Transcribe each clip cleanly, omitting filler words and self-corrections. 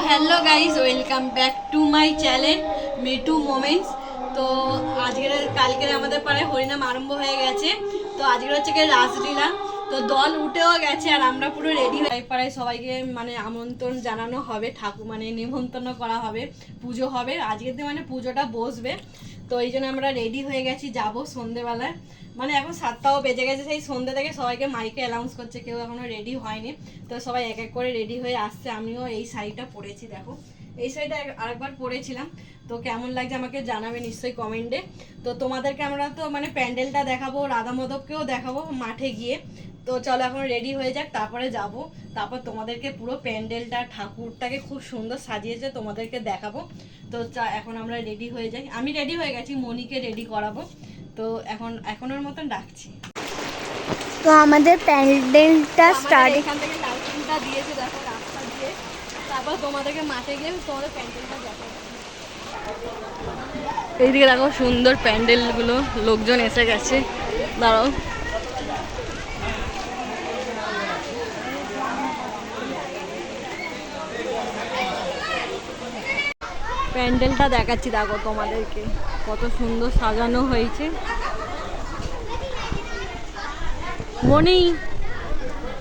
Hello guys welcome back to my channel Mitu moments. তো আজকের কালকের আমাদের পাড়ায় হরিনাম আরম্ভ হয়ে গেছে। তো আজকের হচ্ছে কি রাসলীলা। তো দল উঠেও গেছে আর আমরা পুরো রেডি হয়ে পাড়ায় সবাইকে মানে আমন্ত্রণ জানানো হবে, ঠাকুর মানে নিমন্ত্রণ করা হবে, পুজো হবে আজকের দিন, মানে পুজোটা বসবে। তো এই জন্য আমরা রেডি হয়ে গেছি, যাবো সন্ধেবেলায়, মানে এখন 7টাও বেজে গেছে। সেই সন্ধ্যে থেকে সবাইকে মাইকে অ্যানাউন্স করছে, কেউ এখনো রেডি হয়নি। তো সবাই এক এক করে রেডি হয়ে আসছে। আমিও এই শাড়িটা পরেছি, দেখো এই শাড়িটা আরেকবার পরেছিলাম। তো কেমন লাগছে আমাকে জানাবে নিশ্চয়ই কমেন্টে। তো তোমাদেরকে আমরা তো মানে প্যান্ডেলটা দেখাবো, রাধা মাধবকেও দেখাবো মাঠে গিয়ে। তো চলো এখন রেডি হয়ে যাক, তারপরে যাব, তারপর তোমাদেরকে পুরো প্যান্ডেলটা ঠাকুরটাকে খুব সুন্দর সাজিয়েছে তোমাদেরকে দেখাবো। তো এখন আমরা রেডি হয়ে যাই, আমি রেডি হয়ে গেছি, মনিকে রেডি করাবো। তো এখনের মতন ডাকছি। তো আমাদের প্যান্ডেলটা স্টার্ট এখান থেকে লাইটিংটা দিয়েছে দেখো রাস্তা দিয়ে, তারপর তোমাদেরকে মাঠে গিয়ে তোমাদের প্যান্ডেলটা দেখাবো। এইদিকে দেখো সুন্দর প্যান্ডেলগুলো, লোকজন এসে গেছে, দাঁড়াও। প্যান্ডেলটা দেখাচ্ছি দেখো তোমাদেরকে, কত সুন্দর সাজানো হয়েছে। মনি,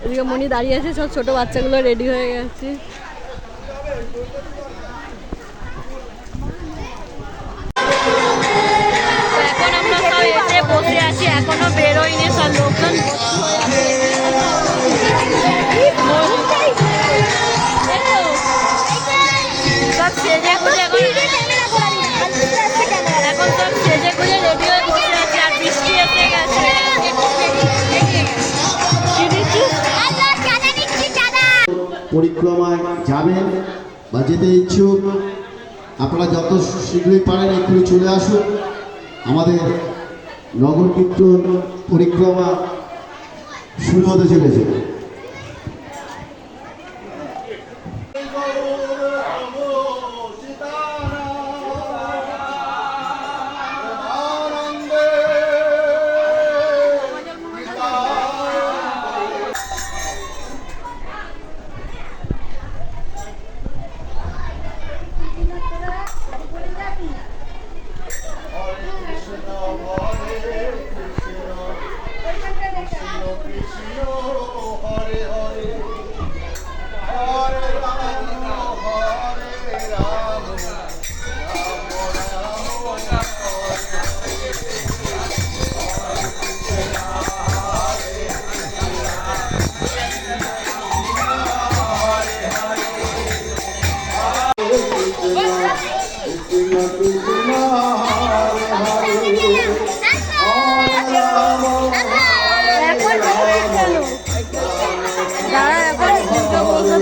এদিকে মনি দাঁড়িয়ে আছে, সব ছোট বাচ্চাগুলো রেডি হয়ে গেছে। এখন আমরা সব এসে বসে আছি, এখনো বেরোয়নি, সব লোকজন সব সেজে গুজে এখন সব সেজে গুজে রেডি হয়ে বসে আছে, আর বৃষ্টি এসে গেছে। পরিক্রমায় যাবেন বা যেতে ইচ্ছুক আপনারা যত শীঘ্রই পারেন একটু চলে আসুন। আমাদের নগর কীর্তন পরিক্রমা শুরু হতে চলেছে।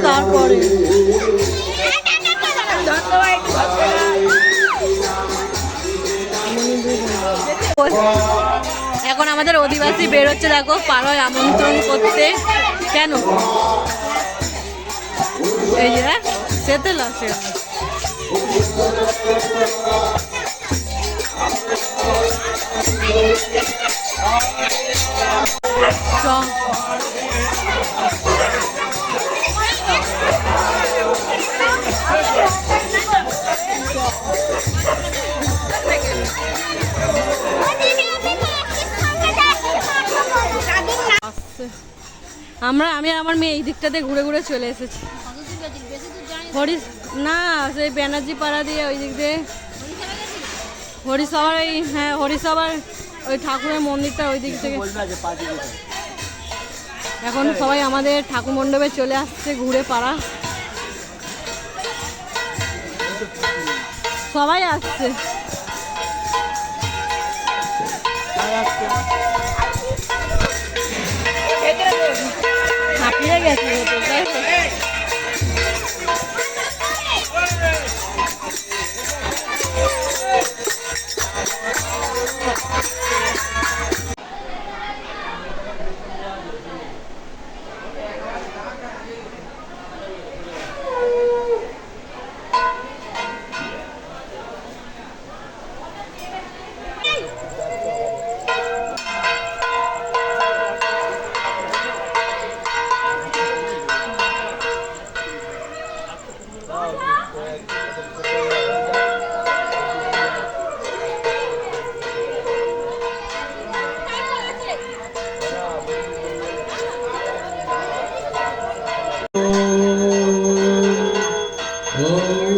তারপরে এখন আমাদের অধিবাসী বেরোচ্ছে দেখো পাড়ায় আমন্ত্রণ করতে। কেন এই যে সেতে লাসে আমি আর আমার মেয়ে এই দিকটাতে ঘুরে ঘুরে চলে এসেছি। না সেই ব্যানার্জি পাড়া দিয়ে ওই দিক দিয়ে হরিসভার, ওই হ্যাঁ হরিসভার ওই ঠাকুরের মন্দিরটা ওই দিক থেকে। এখন সবাই আমাদের ঠাকুর মণ্ডপে চলে আসছে ঘুরে পাড়া, সবাই আসছে। হাঁপিয়ে গেছে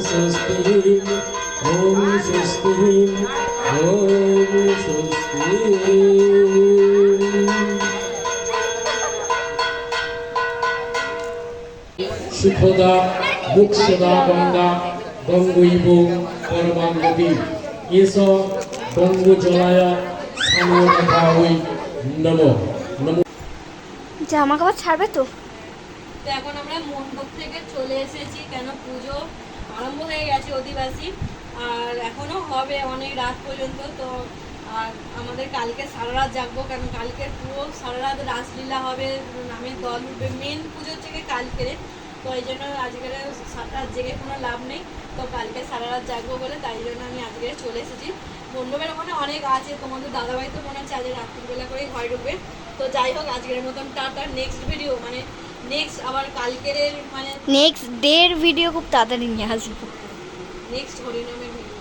स्वस्ति ओम स्वस्ति ओम स्वस्ति। सुखदा मोक्षदा गंगा गंगैव परमागति एष गंगजलाय सामोदकायै नमो नमो। জামা কাপড় ছাড়বে তো? তো এখন আমরা মণ্ডপ থেকে চলে এসেছি, কেন পুজো আরম্ভ হয়ে গেছে অধিবাসী, আর এখনো হবে অনেক রাত পর্যন্ত। তো আর আমাদের কালকে সারা রাত জাগবো, কেন কালকে পুরো সারা রাত রাসলীলা হবে, নামের দল উঠবে, মেন পুজোর থেকে কালকে। তো এই জন্য আজকের সারা রাত জেগে কোনো লাভ নেই, তো কালকে সারা রাত জাগবো বলে তাই জন্য আমি আজকে চলে এসেছি। মণ্ডপের ওখানে অনেক আছে, তোমাদের দাদাভাই তো মনে হচ্ছে আজ রাত্রিবেলা করেই ঘরে ঢুকবে। তো যাই হোক, আজকের মতন টাটা। নেক্সট ভিডিও মানে নেক্সট আবার কালকের মানে নেক্সট ডের ভিডিও খুব তাড়াতাড়ি নিয়ে আসবো। নেক্সট হরিনামের ভিডিও।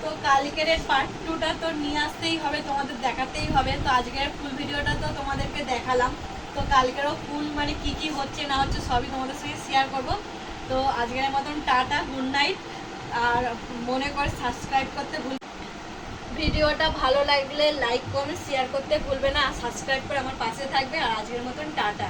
তো কালকের পার্ট 2টা তো নিয়ে আসতেই হবে, তোমাদের দেখাতেই হবে। তো আজকের ফুল ভিডিওটা তো তোমাদেরকে দেখালাম, তো কালকেরও ফুল মানে কি কি হচ্ছে না হচ্ছে সবই তোমাদের সঙ্গে শেয়ার করব। তো আজকের মতন টাটা, গুড নাইট। আর মনে করে সাবস্ক্রাইব করতে ভিডিওটা ভালো লাগলে লাইক কমেন্ট শেয়ার করতে ভুলবে না, আর সাবস্ক্রাইব করে আমার পাশে থাকবে। আর আজকের মতন টাটা।